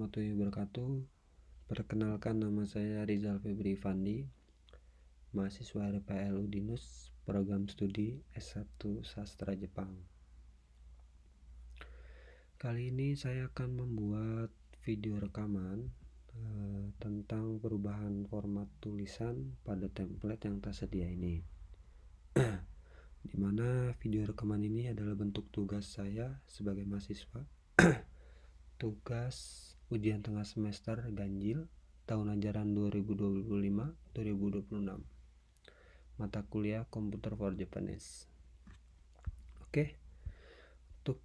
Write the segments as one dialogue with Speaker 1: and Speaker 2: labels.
Speaker 1: warahmatullahi wabarakatuh. Perkenalkan, nama saya Rizal Febri Fandi, mahasiswa RPL Udinus, program studi S1 Sastra Jepang. Kali ini saya akan membuat video rekaman tentang perubahan format tulisan pada template yang tersedia ini. Dimana video rekaman ini adalah bentuk tugas saya sebagai mahasiswa. Tugas ujian tengah semester ganjil tahun ajaran 2025-2026, mata kuliah Computer for Japanese. Oke, untuk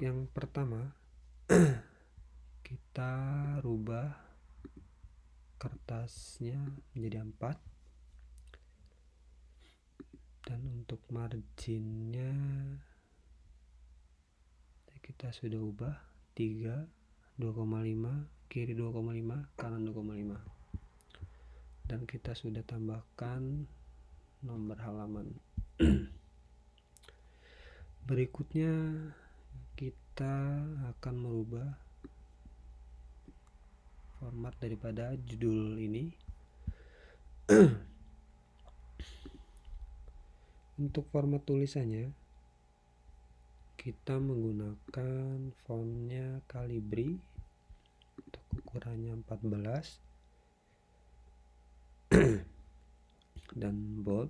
Speaker 1: yang pertama kita rubah kertasnya menjadi 4, dan untuk marginnya kita sudah ubah 3, 2,5, kiri 2,5, kanan 2,5, dan kita sudah tambahkan nomor halaman. Berikutnya kita akan merubah format daripada judul ini. Untuk format tulisannya kita menggunakan fontnya Calibri untuk ukurannya 14 dan bold,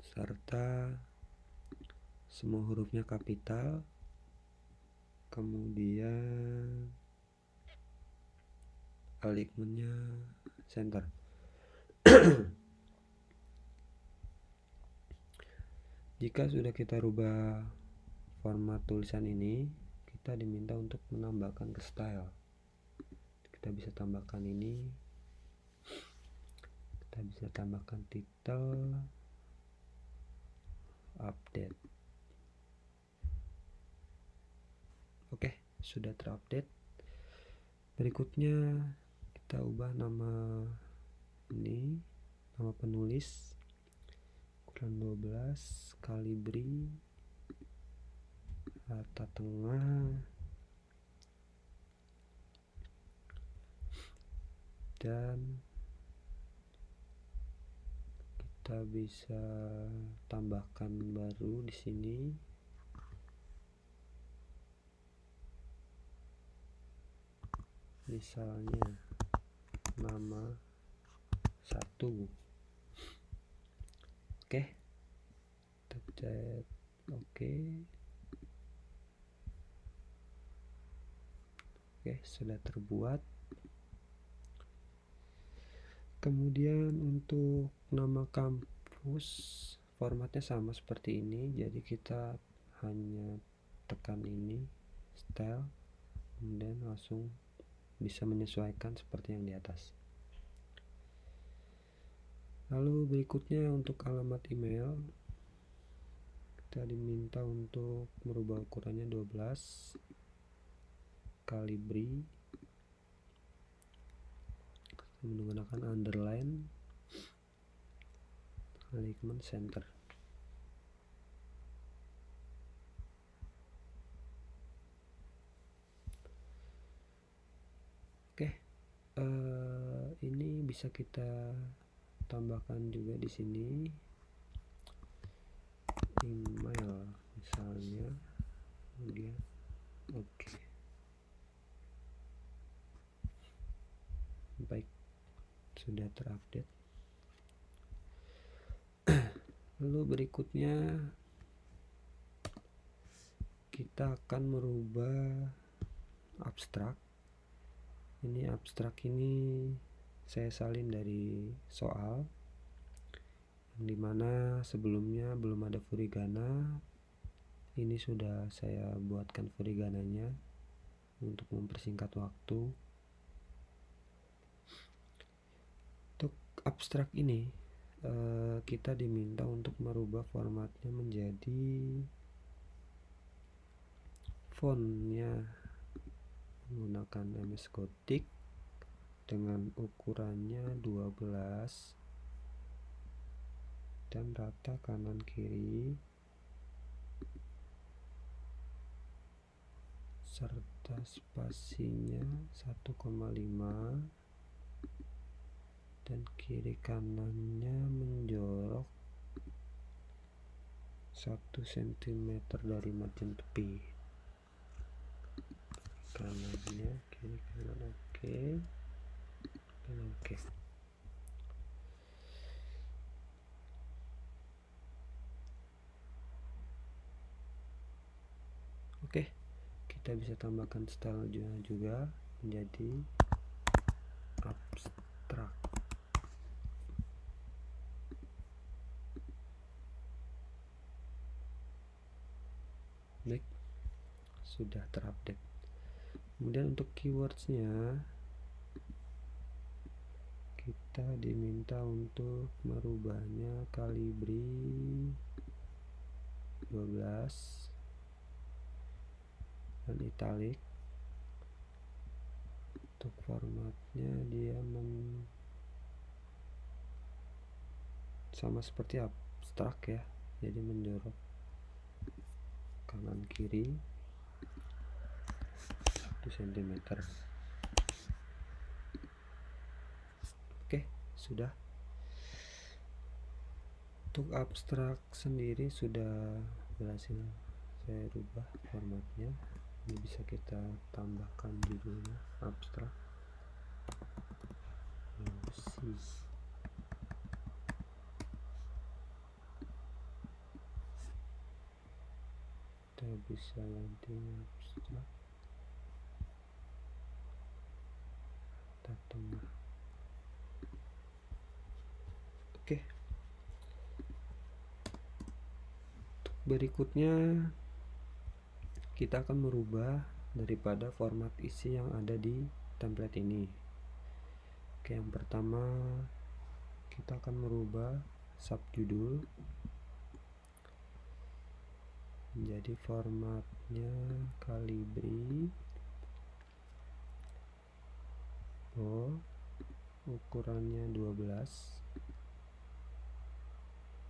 Speaker 1: serta semua hurufnya kapital, kemudian alignmentnya center. Jika sudah kita rubah format tulisan ini, kita diminta untuk menambahkan ke style. Kita bisa tambahkan ini, kita bisa tambahkan title, update. Oke, sudah terupdate. Berikutnya kita ubah nama ini, nama penulis, ukuran 12, Calibri, rata tengah, dan kita bisa tambahkan baru di sini misalnya nama 1. Oke, pencet oke. Oke, sudah terbuat. Kemudian untuk nama kampus formatnya sama seperti ini, jadi kita hanya tekan ini style, kemudian langsung bisa menyesuaikan seperti yang di atas. Lalu berikutnya untuk alamat email, kita diminta untuk merubah ukurannya 12, Calibri, menggunakan underline, alignment center. Oke, ini bisa kita tambahkan juga di sini email misalnya, kemudian oke. Baik, sudah terupdate. Lalu berikutnya kita akan merubah abstrak. Ini abstrak ini saya salin dari soal, yang dimana sebelumnya belum ada furigana. Ini sudah saya buatkan furigananya untuk mempersingkat waktu. Untuk abstrak ini kita diminta untuk merubah formatnya menjadi fontnya menggunakan MS Gothic dengan ukurannya 12 dan rata kanan kiri serta spasinya 1,5 dan kiri kanannya menjorok 1 cm dari margin tepi. Kanannya kiri kanan oke, kanan oke. Oke, kita bisa tambahkan style juga menjadi abstrak. Baik, sudah terupdate. Kemudian untuk keywordsnya kita diminta untuk merubahnya kalibri 12 dan italic. Untuk formatnya dia sama seperti abstrak ya, jadi menjorok kanan kiri 1 cm. Oke, sudah. Untuk abstrak sendiri sudah berhasil saya rubah formatnya. Ini bisa kita tambahkan judulnya abstrak. Kita bisa ganti abstrak tengah. Oke. Untuk berikutnya kita akan merubah daripada format isi yang ada di template ini. Oke, yang pertama kita akan merubah subjudul menjadi formatnya kalibri ukurannya 12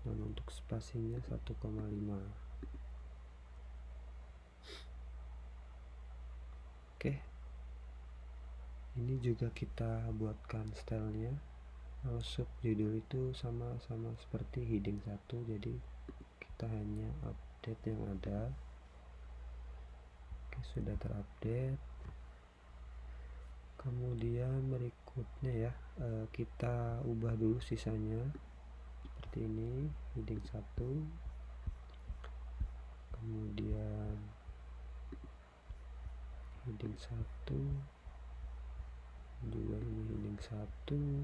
Speaker 1: dan untuk spasinya 1,5. Oke, ini juga kita buatkan stylenya. Kalau subjudul itu sama-sama seperti heading 1, jadi kita hanya update yang ada. Oke, sudah terupdate. Kemudian berikutnya ya, kita ubah dulu sisanya seperti ini. Heading 1, kemudian heading 1 juga, ini heading 1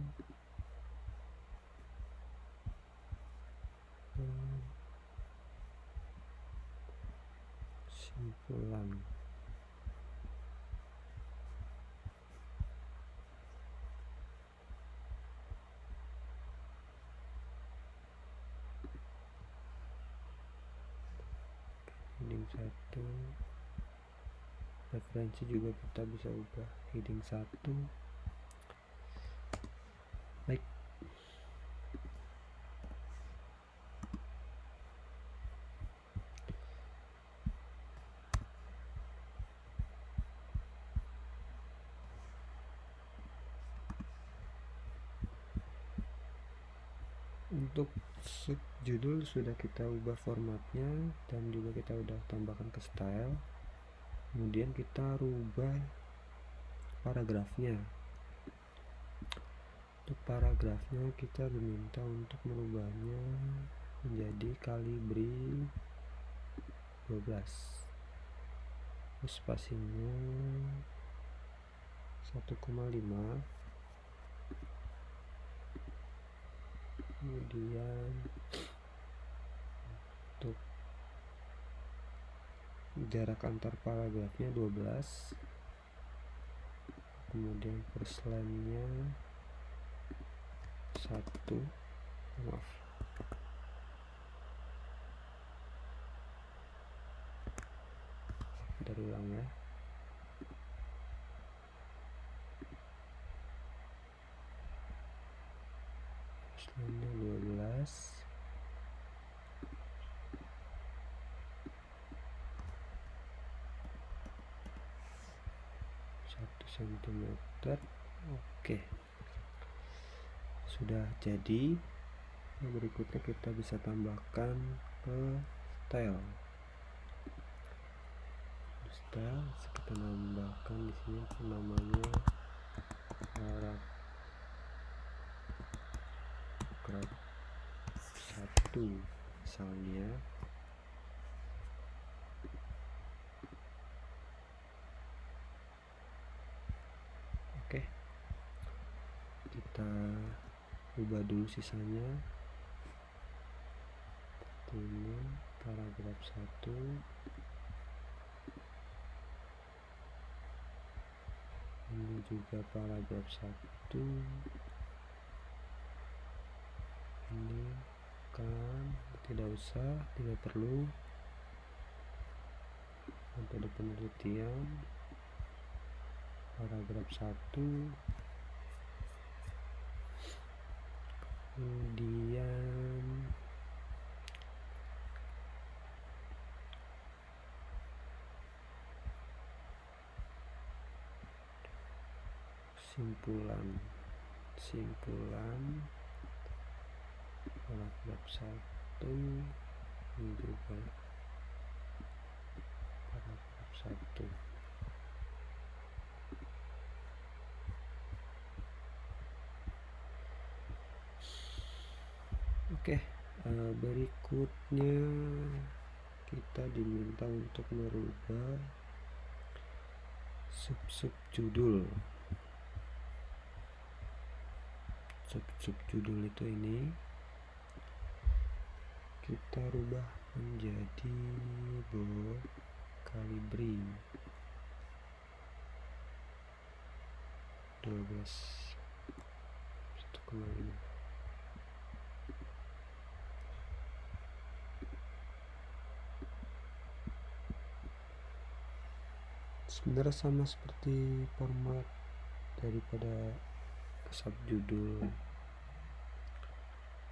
Speaker 1: simpulan. Heading 1 referensi juga kita bisa ubah heading 1. Baik, untuk subjudul sudah kita ubah formatnya dan juga kita udah tambahkan ke style. Kemudian kita rubah paragrafnya. Untuk paragrafnya kita diminta untuk merubahnya menjadi kalibri 12. Spasinya 1,5. Kemudian untuk jarak antar paragrafnya 12. Kemudian first line-nya 1. Maaf, dari ulang ya. First line-nya 12. cm. Oke, sudah jadi. Berikutnya kita bisa tambahkan ke style. Kita tambahkan di sini namanya paragraf 1 misalnya. Oke, kita ubah dulu sisanya. Ini paragraf 1, ini juga paragraf 1, ini kan tidak usah, tidak perlu. Metode penelitian paragraf 1, kemudian simpulan paragraf 1, ini juga paragraf 1. Oke, berikutnya kita diminta untuk merubah sub judul. Sub judul itu ini kita rubah menjadi Calibri 1,5. Sebenarnya sama seperti format daripada subjudul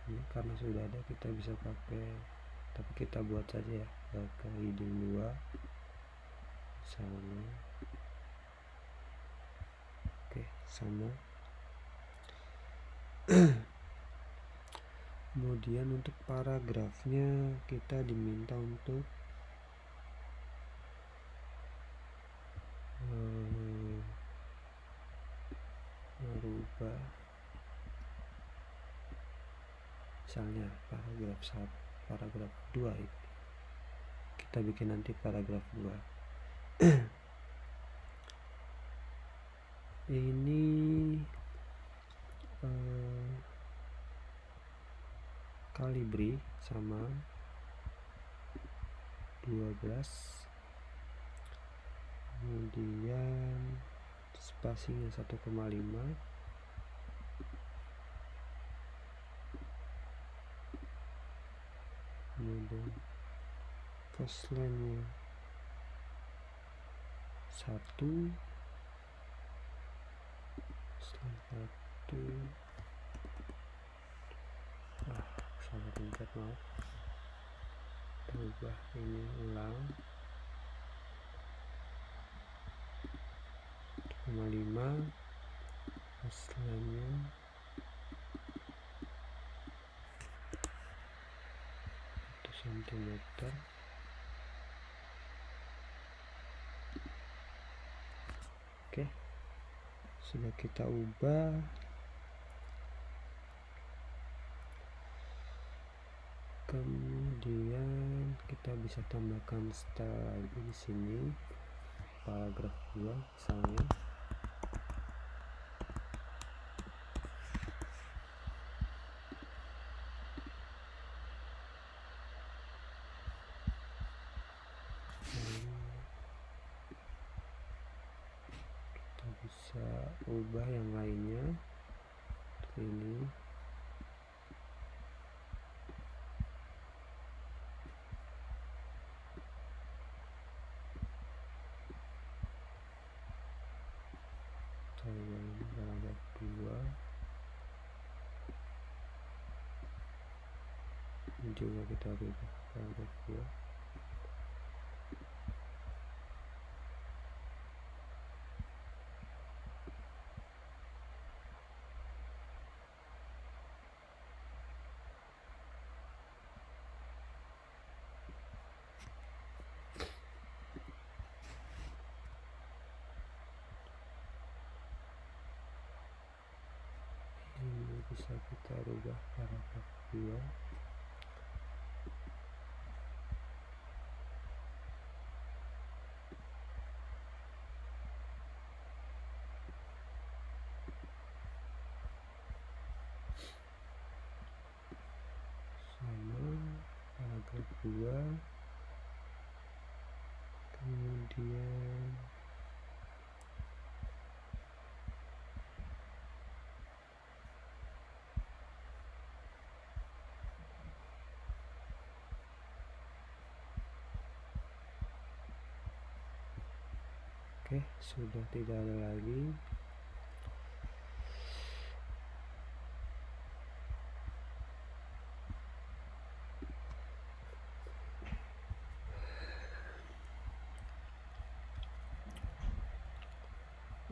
Speaker 1: ini, karena sudah ada kita bisa pakai, tapi kita buat saja ya ke heading 2 misalnya. Oke, sama. Kemudian untuk paragrafnya kita diminta untuk merubah misalnya paragraf 2 itu. Kita bikin nanti paragraf 2. Ini Calibri sama 12, kemudian spasinya 1,5, kemudian first-line-nya 1, salah pencet, maaf. Ubah ini ulang 1,5, first-line-nya 1 cm. Oke, sudah kita ubah. Kemudian kita bisa tambahkan style lagi di sini, paragraf 2 misalnya. Kita bisa ubah yang lainnya seperti ini. Paragraf 2 ini juga kita ubah paragraf 2. bisa kita rubah paragraf 2. Sama paragraf 2, kemudian oke, sudah tidak ada lagi.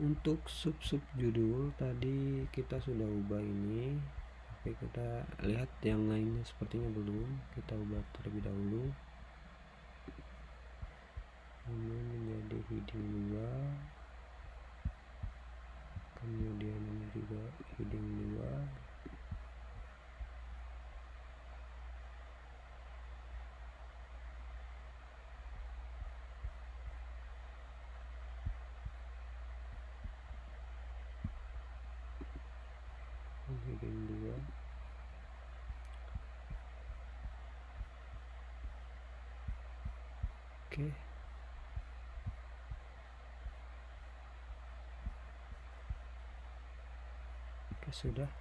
Speaker 1: Untuk sub-sub judul tadi kita sudah ubah ini, tapi kita lihat yang lainnya sepertinya belum. Kita ubah terlebih dahulu. Ini menjadi heading 2, kemudian ini juga heading 2. Heading 2. Oke. Oke, sudah.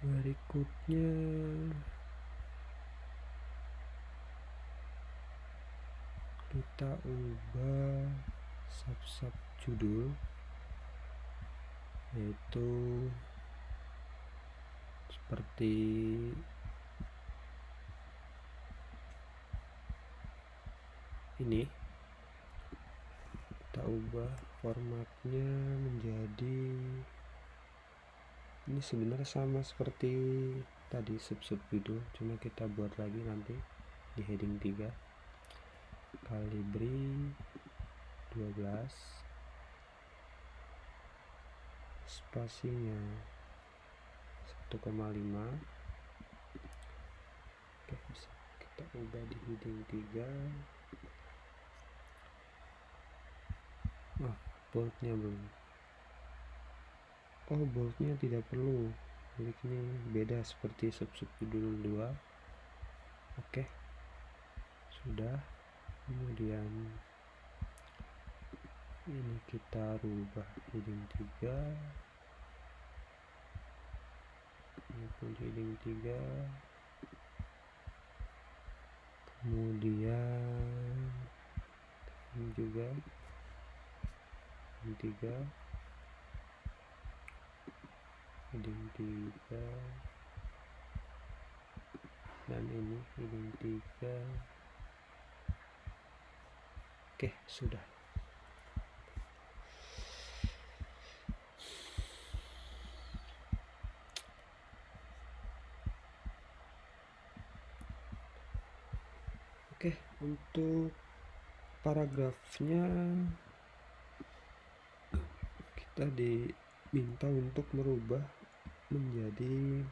Speaker 1: Berikutnya kita ubah sub-sub judul, yaitu seperti ini. Kita ubah formatnya menjadi, ini sebenarnya sama seperti tadi sub-sub judul, cuma kita buat lagi nanti di heading 3. Kalibri 12, spasinya 1,5. Oke, bisa kita ubah di heading 3. Boldnya belum. Boldnya tidak perlu, jadi ini beda seperti sub-sub judul 2. Oke, sudah. Kemudian ini kita rubah heading 3, ini pun heading 3, kemudian ini juga heading 3, heading 3, dan ini heading 3. Oke, sudah. Oke, untuk paragrafnya kita diminta untuk merubah menjadi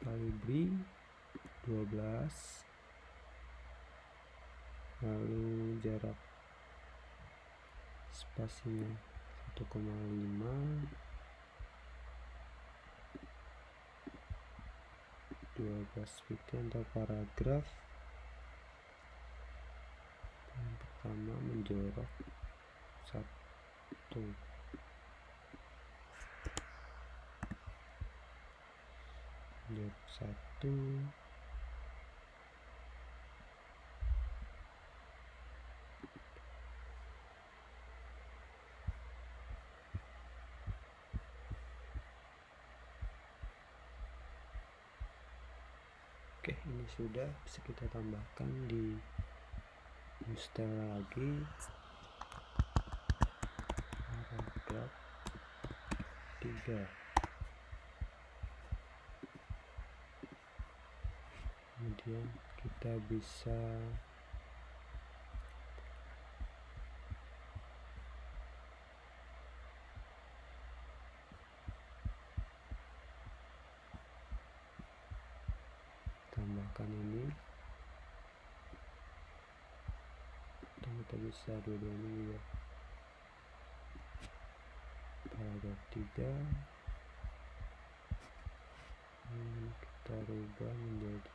Speaker 1: Kalibri 12, lalu jarak spasinya 1,5, 12 pt untuk paragraf. Yang pertama menjorok 1, menjorok 1, oke, ini sudah. Bisa kita tambahkan di new style lagi, paragraf 3. Kemudian kita bisa tambahkan ini, dan kita bisa dua-duanya juga. Paragraf 3 ini kita rubah menjadi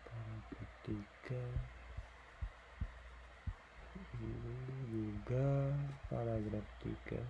Speaker 1: paragraf 3, ini juga paragraf 3.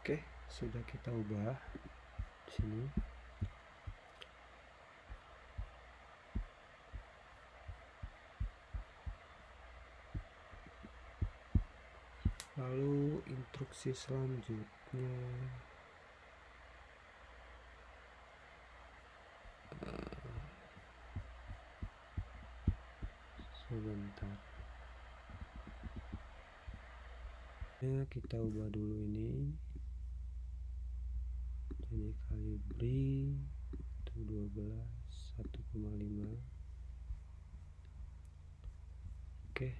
Speaker 1: Oke, sudah kita ubah di sini. Lalu instruksi selanjutnya sebentar. Kita ubah dulu ini. Jadi kalibri itu 12 1,5. Oke.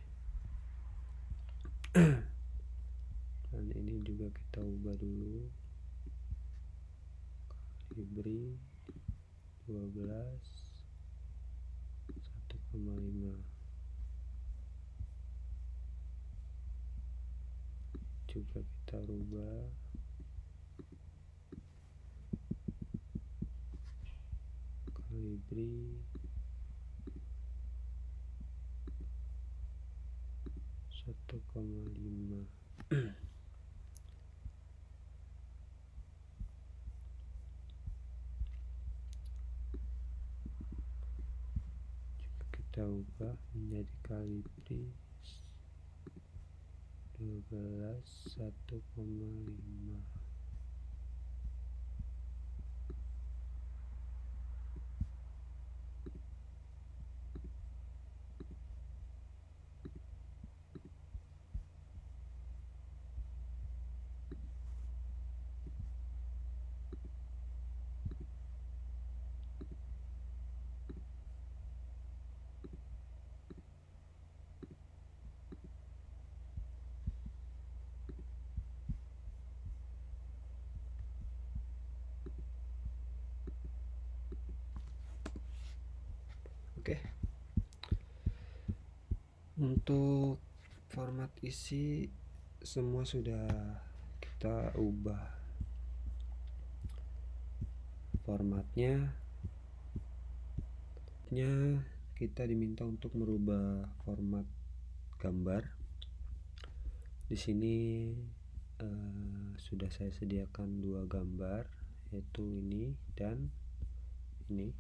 Speaker 1: Dan ini juga kita ubah dulu. Kalibri 12 1,5. Juga kita rubah kalibri 1,5. Juga kita ubah menjadi kalibri 12 1,5. Oke. Untuk format isi semua sudah kita ubah formatnya. Kita diminta untuk merubah format gambar. Di sini sudah saya sediakan dua gambar, yaitu ini dan ini.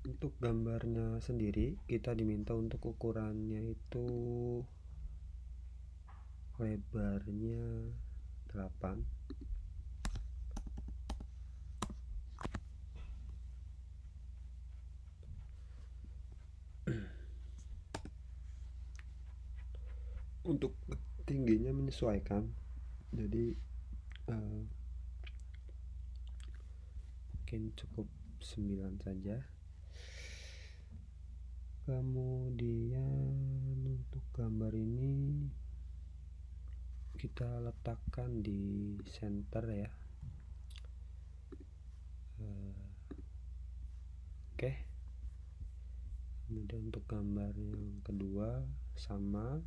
Speaker 1: Untuk gambarnya sendiri kita diminta untuk ukurannya itu lebarnya 8. Untuk tingginya menyesuaikan, jadi mungkin cukup 9 saja. Kemudian untuk gambar ini kita letakkan di center ya. Oke. Kemudian untuk gambar yang kedua sama,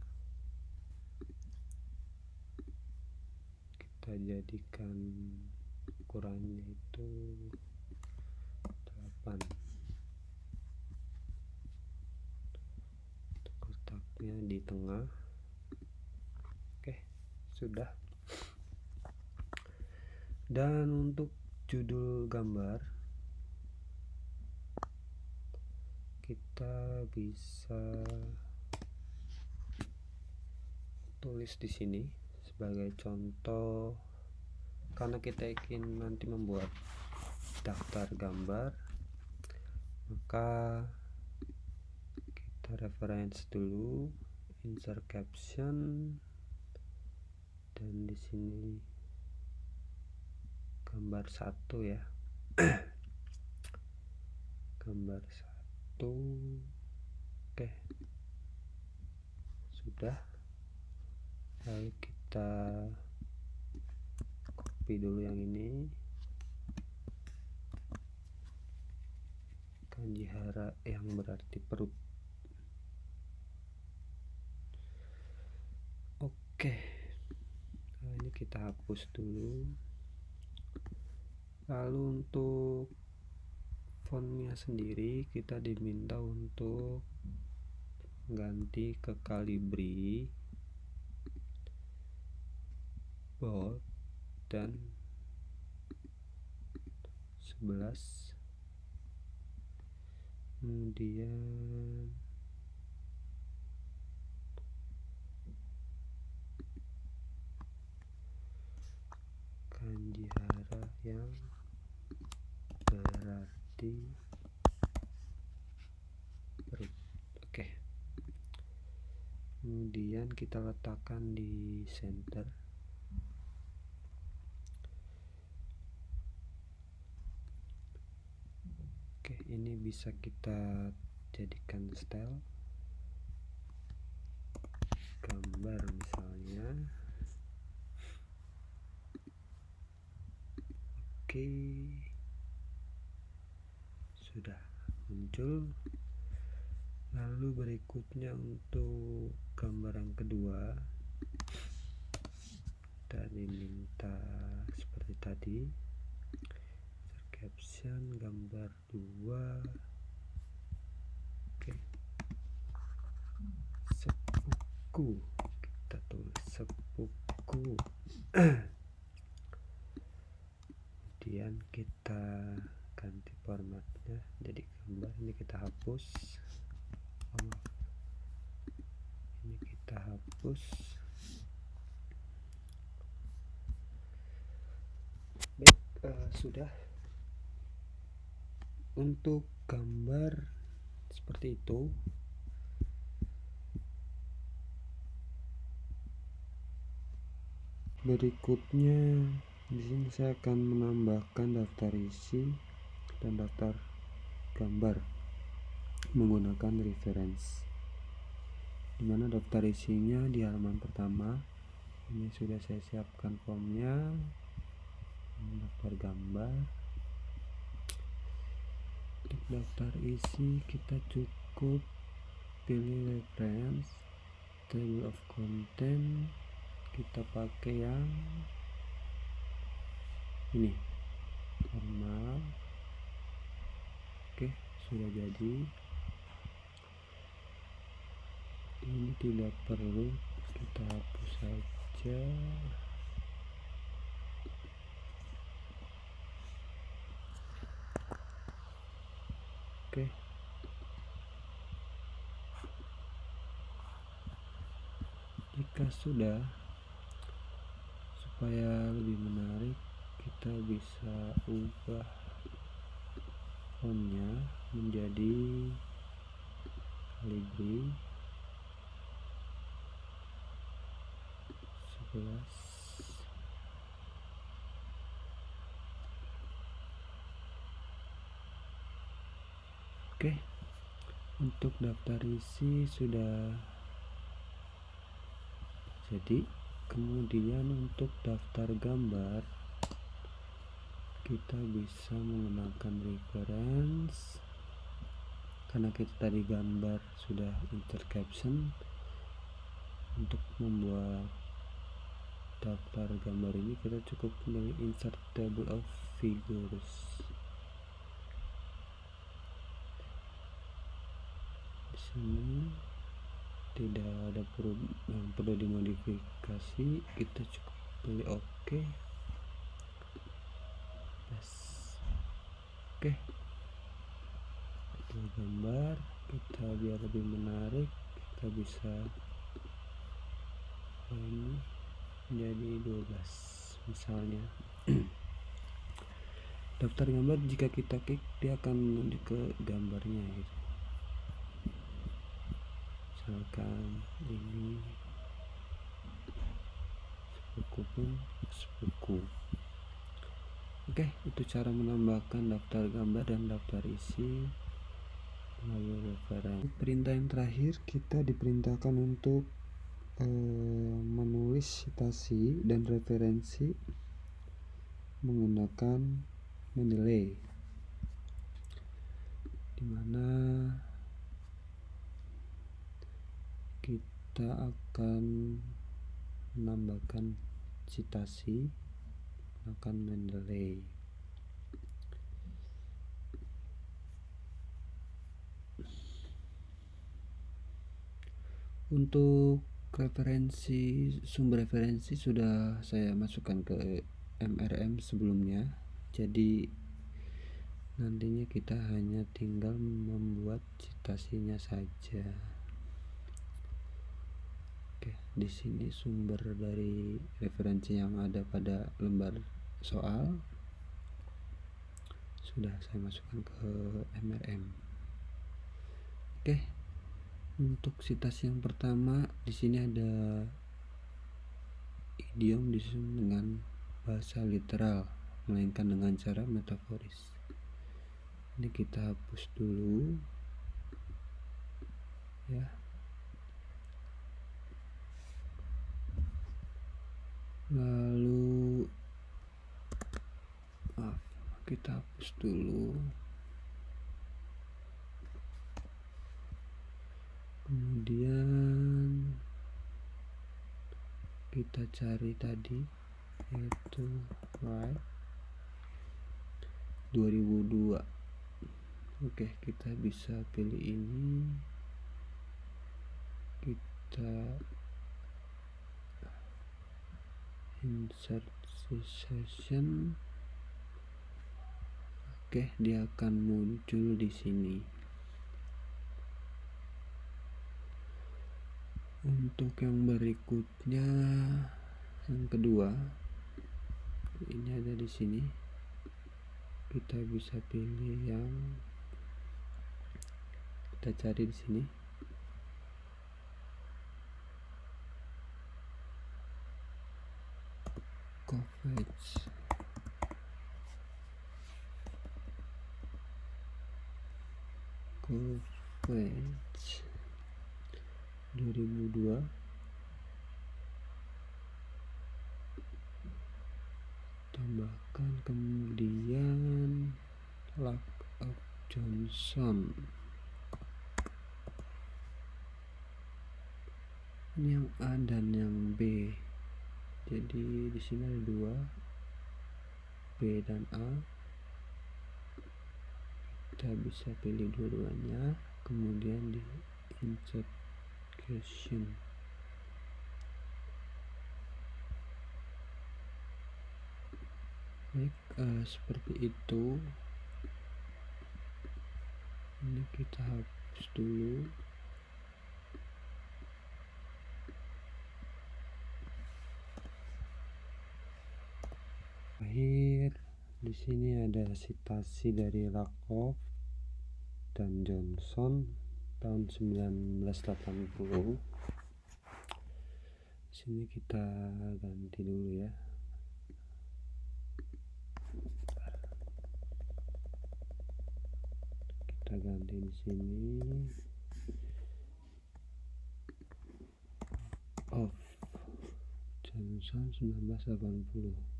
Speaker 1: kita jadikan ukurannya itu 8 untuk letak letaknya di tengah. Oke, sudah. Dan untuk judul gambar kita bisa tulis di sini sebagai contoh, karena kita ingin nanti membuat daftar gambar, maka kita reference dulu, insert caption, dan di sini gambar 1 ya. Gambar 1. Oke, sudah. Lalu kita copy dulu yang ini, kanji hara yang berarti perut. Oke, nah ini kita hapus dulu. Lalu untuk fontnya sendiri kita diminta untuk ganti ke Calibri, bold, dan 11. Kemudian kanji hara yang berarti perut. Oke, kemudian kita letakkan di center. Oke, ini bisa kita jadikan style gambar misalnya. Oke, sudah muncul. Lalu berikutnya untuk gambar yang kedua, kita diminta seperti tadi, caption gambar 2. Oke, sepuku, kita tulis sepuku. Kemudian kita ganti formatnya jadi gambar. Ini kita hapus. Ini kita hapus. Baik, sudah. Untuk gambar seperti itu. Berikutnya di sini saya akan menambahkan daftar isi dan daftar gambar menggunakan reference, dimana daftar isinya di halaman pertama. Ini sudah saya siapkan formnya. Daftar gambar. Untuk daftar isi kita cukup pilih reference, table of content, kita pakai yang ini, normal. Oke, sudah jadi. Ini tidak perlu, kita hapus saja. Oke, jika sudah, supaya lebih menarik, kita bisa ubah fontnya menjadi Calibri 11. Oke, untuk daftar isi sudah jadi. Kemudian untuk daftar gambar kita bisa menggunakan reference, karena kita tadi gambar sudah insert caption. Untuk membuat daftar gambar ini kita cukup pilih insert table of figures. Di sini tidak ada yang perlu dimodifikasi, kita cukup pilih OK. Yes. Oke, kita gambar, kita biar lebih menarik, kita bisa ini menjadi 12 misalnya. Daftar gambar, jika kita klik dia akan menuju ke gambarnya gitu. Misalkan ini sepuku pun sepuku. Oke, itu cara menambahkan daftar gambar dan daftar isi melalui referensi. Perintah yang terakhir, kita diperintahkan untuk menulis citasi dan referensi menggunakan Mendeley, dimana kita akan menambahkan citasi menggunakan Mendeley. Untuk referensi, sumber referensi sudah saya masukkan ke MRM sebelumnya, jadi nantinya kita hanya tinggal membuat citasinya saja. Oke, di sini sumber dari referensi yang ada pada lembar soal sudah saya masukkan ke MRM. Oke, untuk citasi yang pertama di sini ada idiom disusun dengan bahasa literal melainkan dengan cara metaforis. Ini kita hapus dulu ya. Lalu kita hapus dulu. Kemudian kita cari tadi yaitu right 2002. Oke, kita bisa pilih ini, kita insert session. Oke, dia akan muncul di sini. Untuk yang berikutnya, yang kedua, ini ada di sini. Kita bisa pilih yang kita cari di sini. Coverage. Coverage 2002. Tambahkan kemudian Luck of Johnson. Ini yang A dan yang B. Jadi di sini ada dua, B dan A. Kita bisa pilih dua-duanya, kemudian di insert question. Baik, seperti itu. Ini kita hapus dulu. Akhir di sini ada citasi dari Lakoff dan Johnson tahun 1980. Sini kita ganti dulu ya. Kita ganti di sini. Of Johnson 1980.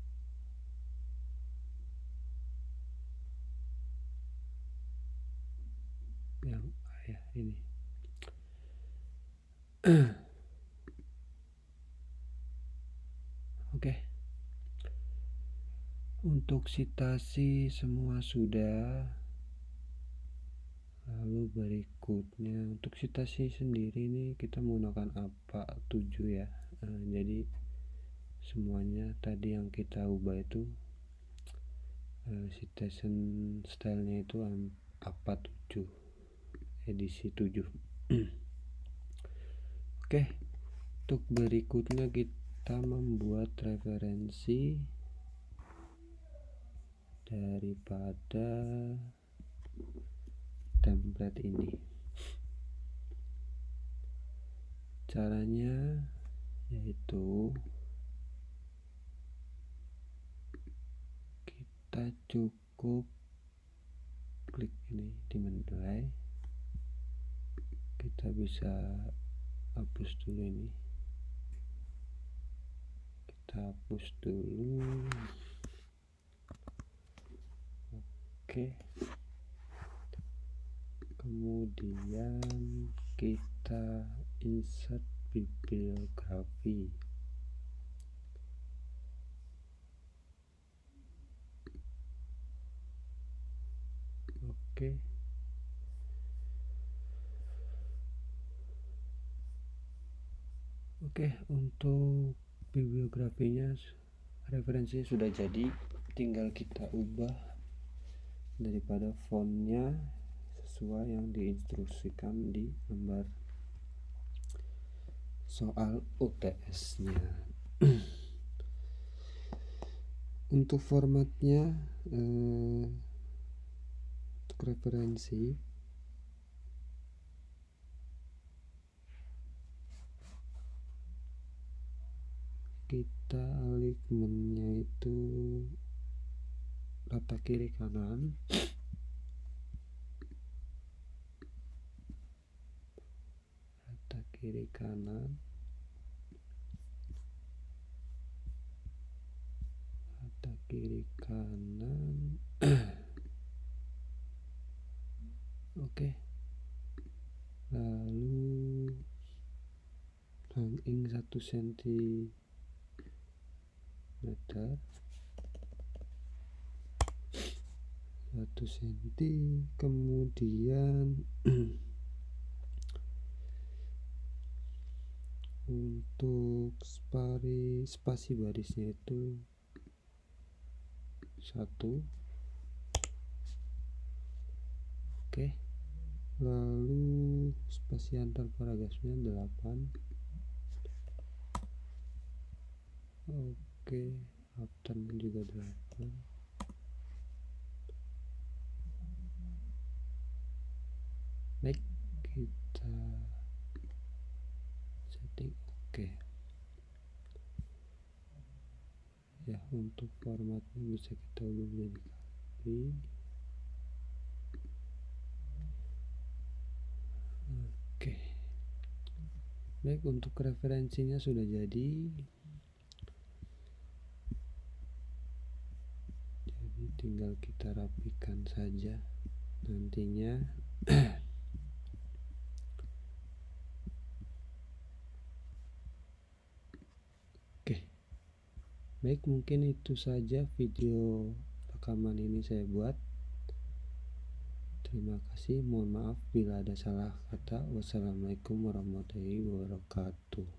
Speaker 1: Yang ya ini. Oke. Untuk citasi semua sudah. Lalu berikutnya untuk citasi sendiri nih kita menggunakan apa 7 ya. Jadi semuanya tadi yang kita ubah itu citation stylenya itu apa 7 edisi 7. Oke, untuk berikutnya kita membuat referensi daripada template ini. Caranya yaitu kita cukup klik ini di mendelay, kita bisa hapus dulu ini, kita hapus dulu. Oke, kemudian kita insert bibliografi. Oke, untuk bibliografinya referensinya sudah jadi, tinggal kita ubah daripada fontnya sesuai yang diinstruksikan di lembar soal UTS-nya. Untuk formatnya untuk referensi kita alignmentnya itu rata kiri kanan, rata kiri kanan, rata kiri kanan. Oke, lalu hanging 1 cm, kemudian untuk spasi barisnya itu 1. Oke, lalu spasi antar paragrafnya 8. Oke, afternya juga 8. Baik, kita setting oke. Ya, untuk formatnya bisa kita ubah menjadi copy. Oke, baik, untuk referensinya sudah jadi tinggal kita rapikan saja nantinya. Oke, baik, mungkin itu saja video rekaman ini saya buat. Terima kasih, mohon maaf bila ada salah kata. Wassalamualaikum warahmatullahi wabarakatuh.